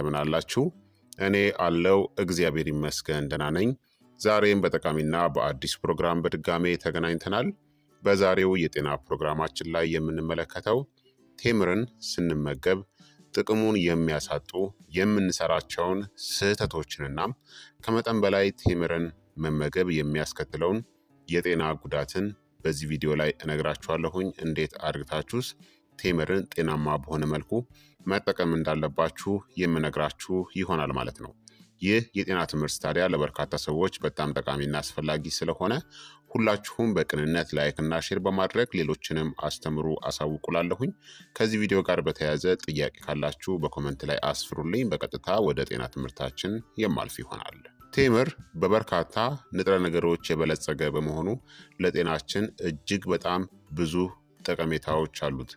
እንደምን አላችሁ? እኔ አለው እግዚአብሔር ይመስገን ደህና ነኝ። ዛሬም በጠቃሚና በአዲስ ፕሮግራም በድጋሜ ተገናኝተናል። በዛሬው የጤና ፕሮግራማችን ላይ የምንመለከተው ቴምርን ስንመገብ ጥቅሙን የሚያሳጡ የምንሰራቸውን ስህተቶችንና ከመጠን በላይ ቴምርን መመገብ የሚያስከትለውን የጤና ጉዳትን በዚህ ቪዲዮ ላይ እነግራችኋለሁኝ። እንዴት አድርጋችሁስ ቴምርን ጤናማ በሆነ መልኩ መጠቀም እንዳለባችሁ የምነግራችሁ ይሆናል ማለት ነው። ይህ የጤና ትምህርት ታዲያ ለበርካታ ሰዎች በጣም ጠቃሚና አስፈላጊ ስለሆነ ሁላችሁም በቅንነት ላይክና ሼር በማድረግ ሌሎችንም አስተምሩ አሳውቁላለሁኝ። ከዚህ ቪዲዮ ጋር በተያያዘ ጥያቄ ካላችሁ በኮመንት ላይ አስፍሩልኝ። በቀጥታ ወደ ጤና ትምህርታችን የማልፍ ይሆናል። ቴምር በበርካታ ንጥረ ነገሮች የበለጸገ በመሆኑ ለጤናችን እጅግ በጣም ብዙ ጠቀሜታዎች አሉት።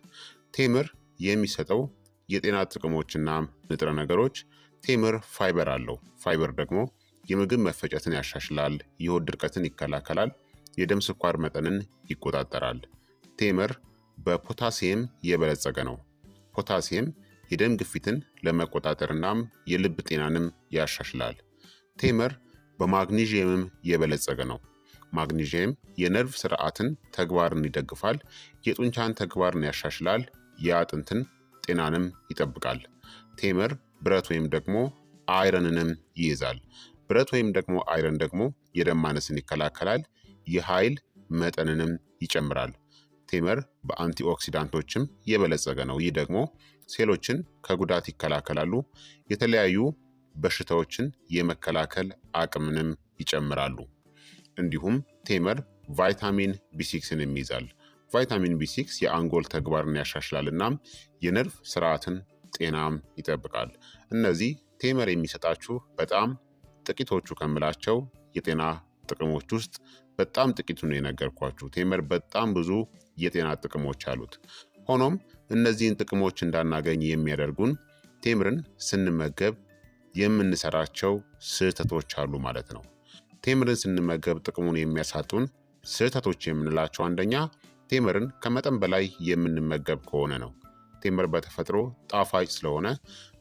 ቴምር የሚሰጠው የጤና ጥቅሞችና ንጥረ ነገሮች ቴምር ፋይበር አለው። ፋይበር ደግሞ የምግብ መፈጨትን ያሻሽላል፣ የሆድ ድርቀትን ይከላከላል፣ የደም ስኳር መጠንን ይቆጣጠራል። ቴምር በፖታሲየም የበለጸገ ነው። ፖታሲየም የደም ግፊትን ለመቆጣጠርናም የልብ ጤናንም ያሻሽላል። ቴምር በማግኒዥየምም የበለጸገ ነው። ማግኒዥየም የነርቭ ስርዓትን ተግባርን ይደግፋል፣ የጡንቻን ተግባርን ያሻሽላል፣ የአጥንትን ጤናንም ይጠብቃል። ቴምር ብረት ወይም ደግሞ አይረንንም ይይዛል። ብረት ወይም ደግሞ አይረን ደግሞ የደም ማነስን ይከላከላል፣ የኃይል መጠንንም ይጨምራል። ቴምር በአንቲኦክሲዳንቶችም የበለጸገ ነው። ይህ ደግሞ ሴሎችን ከጉዳት ይከላከላሉ፣ የተለያዩ በሽታዎችን የመከላከል አቅምንም ይጨምራሉ። እንዲሁም ቴምር ቫይታሚን ቢ6ን ይይዛል። ቫይታሚን ቢ6 የአንጎል ተግባርን ያሻሽላል እናም የነርቭ ስርዓትን ጤናም ይጠብቃል። እነዚህ ቴምር የሚሰጣችሁ በጣም ጥቂቶቹ ከምላቸው የጤና ጥቅሞች ውስጥ በጣም ጥቂቱን ነው የነገርኳችሁ። ቴምር በጣም ብዙ የጤና ጥቅሞች አሉት። ሆኖም እነዚህን ጥቅሞች እንዳናገኝ የሚያደርጉን ቴምርን ስንመገብ የምንሰራቸው ስህተቶች አሉ ማለት ነው። ቴምርን ስንመገብ ጥቅሙን የሚያሳጡን ስህተቶች የምንላቸው አንደኛ ቴምርን ከመጠን በላይ የምንመገብ ከሆነ ነው። ቴምር በተፈጥሮ ጣፋጭ ስለሆነ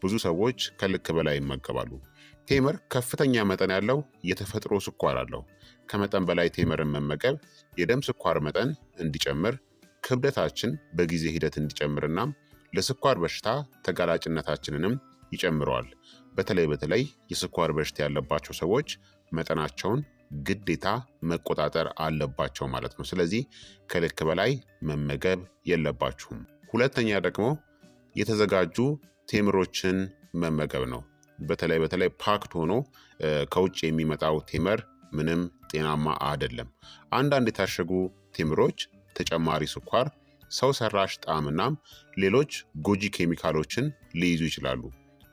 ብዙ ሰዎች ከልክ በላይ ይመገባሉ። ቴምር ከፍተኛ መጠን ያለው የተፈጥሮ ስኳር አለው። ከመጠን በላይ ቴምርን መመገብ የደም ስኳር መጠን እንዲጨምር፣ ክብደታችን በጊዜ ሂደት እንዲጨምርና ለስኳር በሽታ ተጋላጭነታችንንም ይጨምረዋል። በተለይ የስኳር በሽታ ያለባቸው ሰዎች መጠናቸውን ግዴታ መቆጣጠር አለባቸው ማለት ነው። ስለዚህ ከልክ በላይ መመገብ የለባችሁም። ሁለተኛ ደግሞ የተዘጋጁ ቴምሮችን መመገብ ነው። በተለይ ፓክድ ሆኖ ከውጭ የሚመጣው ቴምር ምንም ጤናማ አይደለም። አንዳንድ የታሸጉ ቴምሮች ተጨማሪ ስኳር፣ ሰው ሰራሽ ጣዕምናም ሌሎች ጎጂ ኬሚካሎችን ሊይዙ ይችላሉ።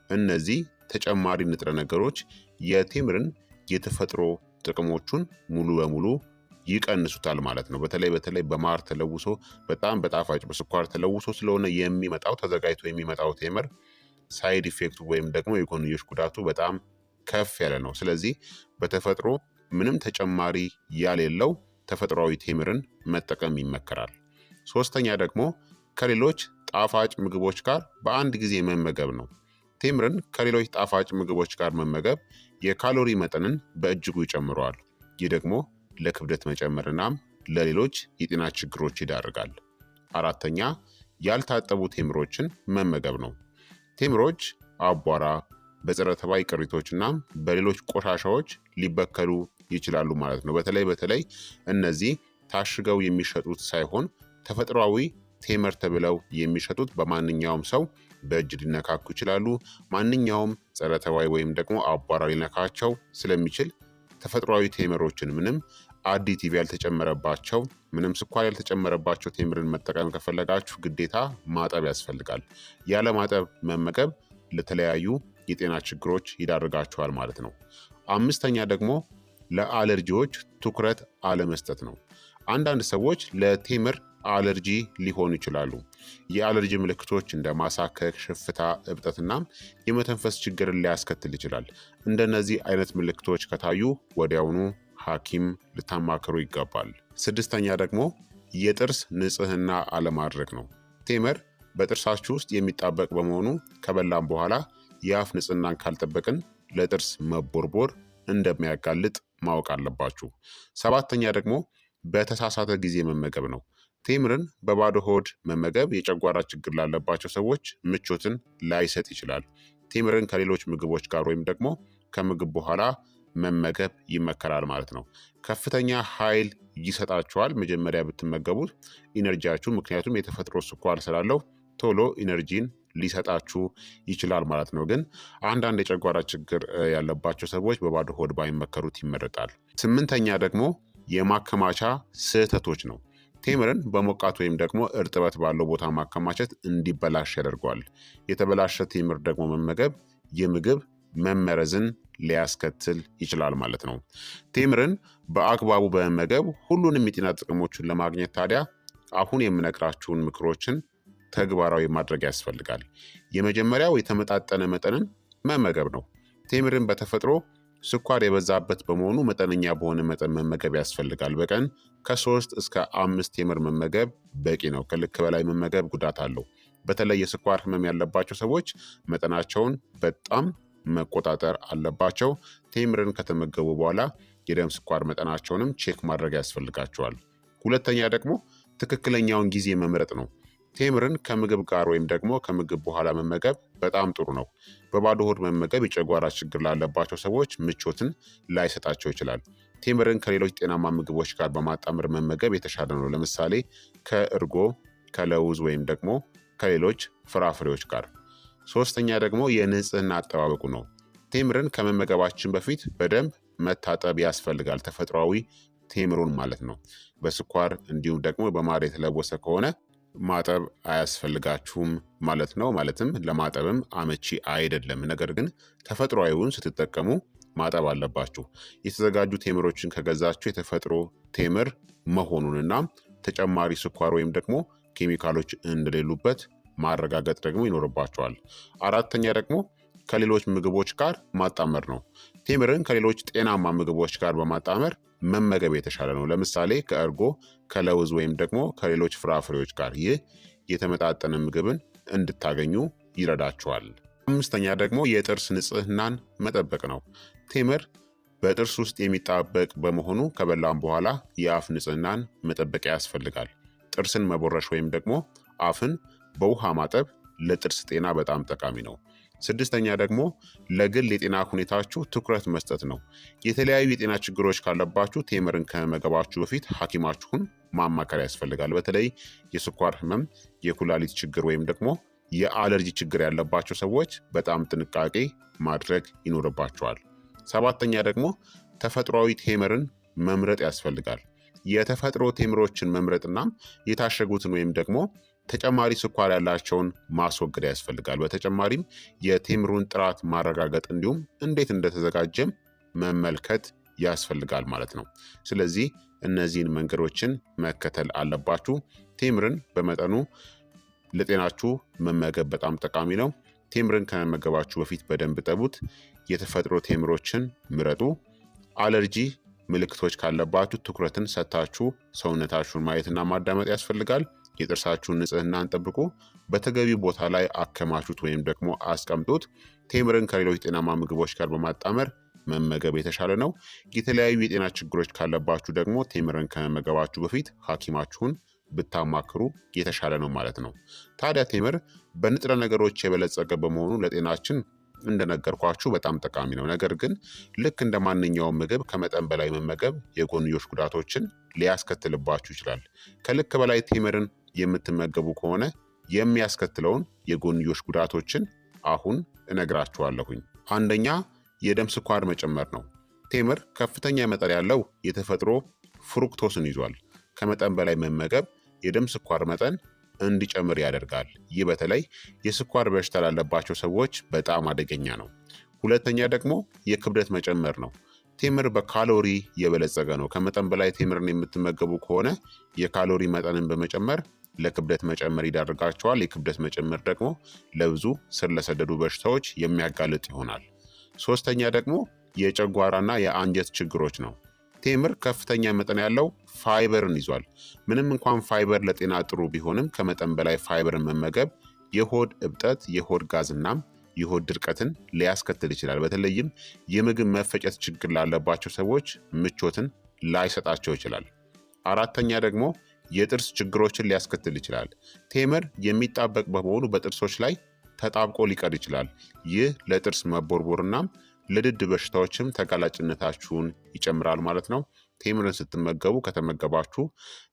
እነዚህ ተጨማሪ ንጥረ ነገሮች የቴምርን የተፈጥሮ ጥቅሞቹን ሙሉ በሙሉ ይቀንሱታል ማለት ነው። በተለይ በማር ተለውሶ በጣም በጣፋጭ በስኳር ተለውሶ ስለሆነ የሚመጣው ተዘጋጅቶ የሚመጣው ቴምር ሳይድ ኢፌክቱ ወይም ደግሞ የጎንዮሽ ጉዳቱ በጣም ከፍ ያለ ነው። ስለዚህ በተፈጥሮ ምንም ተጨማሪ ያሌለው ተፈጥሯዊ ቴምርን መጠቀም ይመከራል። ሶስተኛ ደግሞ ከሌሎች ጣፋጭ ምግቦች ጋር በአንድ ጊዜ መመገብ ነው። ቴምርን ከሌሎች ጣፋጭ ምግቦች ጋር መመገብ የካሎሪ መጠንን በእጅጉ ይጨምረዋል። ይህ ደግሞ ለክብደት መጨመርናም ለሌሎች የጤና ችግሮች ይዳርጋል። አራተኛ ያልታጠቡ ቴምሮችን መመገብ ነው። ቴምሮች አቧራ፣ በፀረ ተባይ ቅሪቶችና በሌሎች ቆሻሻዎች ሊበከሉ ይችላሉ ማለት ነው። በተለይ እነዚህ ታሽገው የሚሸጡት ሳይሆን ተፈጥሯዊ ቴምር ተብለው የሚሸጡት በማንኛውም ሰው በእጅ ሊነካኩ ይችላሉ። ማንኛውም ፀረ ተባይ ወይም ደግሞ አቧራ ሊነካቸው ስለሚችል ተፈጥሯዊ ቴምሮችን ምንም አዲቲቭ ያልተጨመረባቸው ምንም ስኳር ያልተጨመረባቸው ቴምርን መጠቀም ከፈለጋችሁ ግዴታ ማጠብ ያስፈልጋል። ያለ ማጠብ መመገብ ለተለያዩ የጤና ችግሮች ይዳርጋችኋል ማለት ነው። አምስተኛ ደግሞ ለአለርጂዎች ትኩረት አለመስጠት ነው። አንዳንድ ሰዎች ለቴምር አለርጂ ሊሆኑ ይችላሉ። የአለርጂ ምልክቶች እንደ ማሳከክ፣ ሽፍታ፣ እብጠትና የመተንፈስ ችግርን ሊያስከትል ይችላል። እንደነዚህ አይነት ምልክቶች ከታዩ ወዲያውኑ ሐኪም ልታማክሩ ይገባል። ስድስተኛ ደግሞ የጥርስ ንጽህና አለማድረግ ነው። ቴምር በጥርሳችሁ ውስጥ የሚጣበቅ በመሆኑ ከበላም በኋላ የአፍ ንጽህናን ካልጠበቅን ለጥርስ መቦርቦር እንደሚያጋልጥ ማወቅ አለባችሁ። ሰባተኛ ደግሞ በተሳሳተ ጊዜ መመገብ ነው። ቴምርን በባዶ ሆድ መመገብ የጨጓራ ችግር ላለባቸው ሰዎች ምቾትን ላይሰጥ ይችላል። ቴምርን ከሌሎች ምግቦች ጋር ወይም ደግሞ ከምግብ በኋላ መመገብ ይመከራል ማለት ነው። ከፍተኛ ኃይል ይሰጣችኋል መጀመሪያ ብትመገቡት ኢነርጂያችሁ፣ ምክንያቱም የተፈጥሮ ስኳር ስላለው ቶሎ ኢነርጂን ሊሰጣችሁ ይችላል ማለት ነው። ግን አንዳንድ የጨጓራ ችግር ያለባቸው ሰዎች በባዶ ሆድ ባይመከሩት ይመረጣል። ስምንተኛ ደግሞ የማከማቻ ስህተቶች ነው። ቴምርን በሞቃት ወይም ደግሞ እርጥበት ባለው ቦታ ማከማቸት እንዲበላሽ ያደርገዋል። የተበላሸ ቴምር ደግሞ መመገብ የምግብ መመረዝን ሊያስከትል ይችላል ማለት ነው። ቴምርን በአግባቡ በመመገብ ሁሉንም የጤና ጥቅሞችን ለማግኘት ታዲያ አሁን የምነግራችሁን ምክሮችን ተግባራዊ ማድረግ ያስፈልጋል። የመጀመሪያው የተመጣጠነ መጠንን መመገብ ነው። ቴምርን በተፈጥሮ ስኳር የበዛበት በመሆኑ መጠነኛ በሆነ መጠን መመገብ ያስፈልጋል። በቀን ከ3 እስከ 5 ቴምር መመገብ በቂ ነው። ከልክ በላይ መመገብ ጉዳት አለው። በተለይ የስኳር ህመም ያለባቸው ሰዎች መጠናቸውን በጣም መቆጣጠር አለባቸው። ቴምርን ከተመገቡ በኋላ የደም ስኳር መጠናቸውንም ቼክ ማድረግ ያስፈልጋቸዋል። ሁለተኛ ደግሞ ትክክለኛውን ጊዜ መምረጥ ነው። ቴምርን ከምግብ ጋር ወይም ደግሞ ከምግብ በኋላ መመገብ በጣም ጥሩ ነው። በባዶ ሆድ መመገብ የጨጓራ ችግር ላለባቸው ሰዎች ምቾትን ላይሰጣቸው ይችላል። ቴምርን ከሌሎች ጤናማ ምግቦች ጋር በማጣመር መመገብ የተሻለ ነው። ለምሳሌ ከእርጎ፣ ከለውዝ ወይም ደግሞ ከሌሎች ፍራፍሬዎች ጋር። ሶስተኛ ደግሞ የንጽህና አጠባበቁ ነው። ቴምርን ከመመገባችን በፊት በደንብ መታጠብ ያስፈልጋል። ተፈጥሯዊ ቴምሩን ማለት ነው። በስኳር እንዲሁም ደግሞ በማር የተለወሰ ከሆነ ማጠብ አያስፈልጋችሁም ማለት ነው። ማለትም ለማጠብም አመቺ አይደለም። ነገር ግን ተፈጥሯዊውን ስትጠቀሙ ማጠብ አለባችሁ። የተዘጋጁ ቴምሮችን ከገዛችሁ የተፈጥሮ ቴምር መሆኑንና ተጨማሪ ስኳር ወይም ደግሞ ኬሚካሎች እንደሌሉበት ማረጋገጥ ደግሞ ይኖርባቸዋል። አራተኛ ደግሞ ከሌሎች ምግቦች ጋር ማጣመር ነው። ቴምርን ከሌሎች ጤናማ ምግቦች ጋር በማጣመር መመገብ የተሻለ ነው። ለምሳሌ ከእርጎ፣ ከለውዝ ወይም ደግሞ ከሌሎች ፍራፍሬዎች ጋር። ይህ የተመጣጠነ ምግብን እንድታገኙ ይረዳችኋል። አምስተኛ ደግሞ የጥርስ ንጽህናን መጠበቅ ነው። ቴምር በጥርስ ውስጥ የሚጣበቅ በመሆኑ ከበላም በኋላ የአፍ ንጽህናን መጠበቅ ያስፈልጋል። ጥርስን መቦረሽ ወይም ደግሞ አፍን በውሃ ማጠብ ለጥርስ ጤና በጣም ጠቃሚ ነው። ስድስተኛ ደግሞ ለግል የጤና ሁኔታችሁ ትኩረት መስጠት ነው። የተለያዩ የጤና ችግሮች ካለባችሁ ቴምርን ከመመገባችሁ በፊት ሐኪማችሁን ማማከር ያስፈልጋል። በተለይ የስኳር ህመም፣ የኩላሊት ችግር ወይም ደግሞ የአለርጂ ችግር ያለባቸው ሰዎች በጣም ጥንቃቄ ማድረግ ይኖርባቸዋል። ሰባተኛ ደግሞ ተፈጥሯዊ ቴምርን መምረጥ ያስፈልጋል። የተፈጥሮ ቴምሮችን መምረጥና የታሸጉትን ወይም ደግሞ ተጨማሪ ስኳር ያላቸውን ማስወገድ ያስፈልጋል። በተጨማሪም የቴምሩን ጥራት ማረጋገጥ እንዲሁም እንዴት እንደተዘጋጀም መመልከት ያስፈልጋል ማለት ነው። ስለዚህ እነዚህን መንገዶችን መከተል አለባችሁ። ቴምርን በመጠኑ ለጤናችሁ መመገብ በጣም ጠቃሚ ነው። ቴምርን ከመመገባችሁ በፊት በደንብ ጠቡት። የተፈጥሮ ቴምሮችን ምረጡ። አለርጂ ምልክቶች ካለባችሁ ትኩረትን ሰጥታችሁ ሰውነታችሁን ማየትና ማዳመጥ ያስፈልጋል። የጥርሳችሁን ንጽህናን ጠብቁ። በተገቢ ቦታ ላይ አከማቹት ወይም ደግሞ አስቀምጡት። ቴምርን ከሌሎች ጤናማ ምግቦች ጋር በማጣመር መመገብ የተሻለ ነው። የተለያዩ የጤና ችግሮች ካለባችሁ ደግሞ ቴምርን ከመመገባችሁ በፊት ሐኪማችሁን ብታማክሩ የተሻለ ነው ማለት ነው። ታዲያ ቴምር በንጥረ ነገሮች የበለጸገ በመሆኑ ለጤናችን እንደነገርኳችሁ በጣም ጠቃሚ ነው። ነገር ግን ልክ እንደ ማንኛውም ምግብ ከመጠን በላይ መመገብ የጎንዮሽ ጉዳቶችን ሊያስከትልባችሁ ይችላል። ከልክ በላይ ቴምርን የምትመገቡ ከሆነ የሚያስከትለውን የጎንዮሽ ጉዳቶችን አሁን እነግራችኋለሁኝ። አንደኛ የደም ስኳር መጨመር ነው። ቴምር ከፍተኛ መጠን ያለው የተፈጥሮ ፍሩክቶስን ይዟል። ከመጠን በላይ መመገብ የደም ስኳር መጠን እንዲጨምር ያደርጋል። ይህ በተለይ የስኳር በሽታ ላለባቸው ሰዎች በጣም አደገኛ ነው። ሁለተኛ ደግሞ የክብደት መጨመር ነው። ቴምር በካሎሪ የበለጸገ ነው። ከመጠን በላይ ቴምርን የምትመገቡ ከሆነ የካሎሪ መጠንን በመጨመር ለክብደት መጨመር ይዳርጋቸዋል። የክብደት መጨመር ደግሞ ለብዙ ስር ለሰደዱ በሽታዎች የሚያጋልጥ ይሆናል። ሶስተኛ ደግሞ የጨጓራና የአንጀት ችግሮች ነው። ቴምር ከፍተኛ መጠን ያለው ፋይበርን ይዟል። ምንም እንኳን ፋይበር ለጤና ጥሩ ቢሆንም ከመጠን በላይ ፋይበርን መመገብ የሆድ እብጠት፣ የሆድ ጋዝናም የሆድ ድርቀትን ሊያስከትል ይችላል። በተለይም የምግብ መፈጨት ችግር ላለባቸው ሰዎች ምቾትን ላይሰጣቸው ይችላል። አራተኛ ደግሞ የጥርስ ችግሮችን ሊያስከትል ይችላል። ቴምር የሚጣበቅ በመሆኑ በጥርሶች ላይ ተጣብቆ ሊቀር ይችላል። ይህ ለጥርስ መቦርቦርናም ለድድ በሽታዎችም ተጋላጭነታችሁን ይጨምራል ማለት ነው። ቴምርን ስትመገቡ ከተመገባችሁ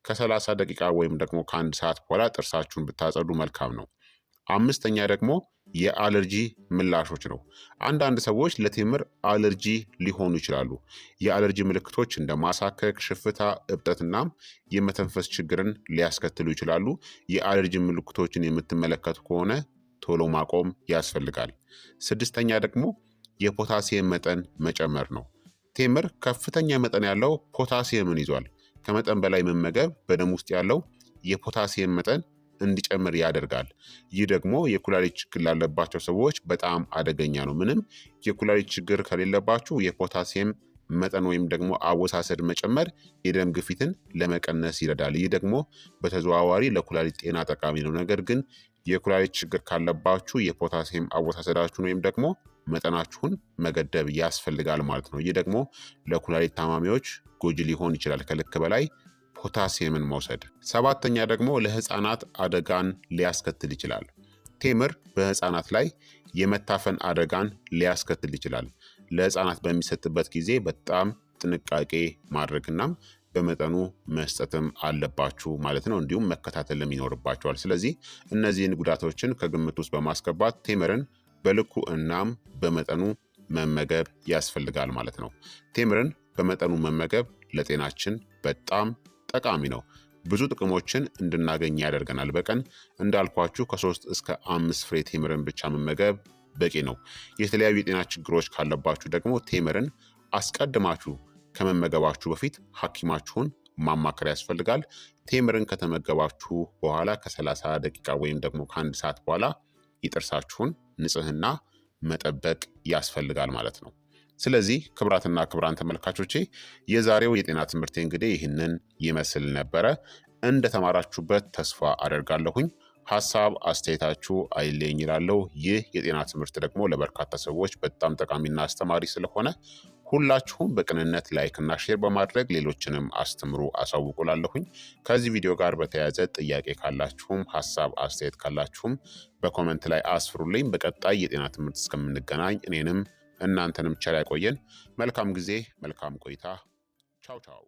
ከ30 ደቂቃ ወይም ደግሞ ከአንድ ሰዓት በኋላ ጥርሳችሁን ብታጸዱ መልካም ነው። አምስተኛ ደግሞ የአለርጂ ምላሾች ነው። አንዳንድ ሰዎች ለቴምር አለርጂ ሊሆኑ ይችላሉ። የአለርጂ ምልክቶች እንደ ማሳከክ፣ ሽፍታ፣ እብጠትናም የመተንፈስ ችግርን ሊያስከትሉ ይችላሉ። የአለርጂ ምልክቶችን የምትመለከቱ ከሆነ ቶሎ ማቆም ያስፈልጋል። ስድስተኛ ደግሞ የፖታሲየም መጠን መጨመር ነው። ቴምር ከፍተኛ መጠን ያለው ፖታሲየምን ይዟል። ከመጠን በላይ መመገብ በደም ውስጥ ያለው የፖታሲየም መጠን እንዲጨምር ያደርጋል። ይህ ደግሞ የኩላሊት ችግር ላለባቸው ሰዎች በጣም አደገኛ ነው። ምንም የኩላሊት ችግር ከሌለባችሁ የፖታሲየም መጠን ወይም ደግሞ አወሳሰድ መጨመር የደም ግፊትን ለመቀነስ ይረዳል። ይህ ደግሞ በተዘዋዋሪ ለኩላሊት ጤና ጠቃሚ ነው። ነገር ግን የኩላሊት ችግር ካለባችሁ የፖታሲየም አወሳሰዳችሁን ወይም ደግሞ መጠናችሁን መገደብ ያስፈልጋል ማለት ነው። ይህ ደግሞ ለኩላሊት ታማሚዎች ጎጂ ሊሆን ይችላል፣ ከልክ በላይ ፖታሲየምን መውሰድ። ሰባተኛ ደግሞ ለህፃናት አደጋን ሊያስከትል ይችላል። ቴምር በህፃናት ላይ የመታፈን አደጋን ሊያስከትል ይችላል። ለህፃናት በሚሰጥበት ጊዜ በጣም ጥንቃቄ ማድረግናም በመጠኑ መስጠትም አለባችሁ ማለት ነው። እንዲሁም መከታተልም ይኖርባቸዋል። ስለዚህ እነዚህን ጉዳቶችን ከግምት ውስጥ በማስገባት ቴምርን በልኩ እናም በመጠኑ መመገብ ያስፈልጋል ማለት ነው። ቴምርን በመጠኑ መመገብ ለጤናችን በጣም ጠቃሚ ነው። ብዙ ጥቅሞችን እንድናገኝ ያደርገናል። በቀን እንዳልኳችሁ ከ3 እስከ 5 ፍሬ ቴምርን ብቻ መመገብ በቂ ነው። የተለያዩ የጤና ችግሮች ካለባችሁ ደግሞ ቴምርን አስቀድማችሁ ከመመገባችሁ በፊት ሐኪማችሁን ማማከር ያስፈልጋል። ቴምርን ከተመገባችሁ በኋላ ከ30 ደቂቃ ወይም ደግሞ ከአንድ ሰዓት በኋላ የጥርሳችሁን ንጽህና መጠበቅ ያስፈልጋል ማለት ነው። ስለዚህ ክቡራትና ክቡራን ተመልካቾቼ የዛሬው የጤና ትምህርቴ እንግዲህ ይህንን ይመስል ነበረ። እንደተማራችሁበት ተስፋ አደርጋለሁኝ። ሀሳብ አስተያየታችሁ አይለኝ ይላለሁ። ይህ የጤና ትምህርት ደግሞ ለበርካታ ሰዎች በጣም ጠቃሚና አስተማሪ ስለሆነ ሁላችሁም በቅንነት ላይክና ሼር በማድረግ ሌሎችንም አስተምሩ አሳውቁላለሁኝ። ከዚህ ቪዲዮ ጋር በተያያዘ ጥያቄ ካላችሁም ሀሳብ አስተያየት ካላችሁም በኮመንት ላይ አስፍሩልኝ። በቀጣይ የጤና ትምህርት እስከምንገናኝ እኔንም እናንተንም ቸር ያቆየን። መልካም ጊዜ፣ መልካም ቆይታ። ቻው ቻው።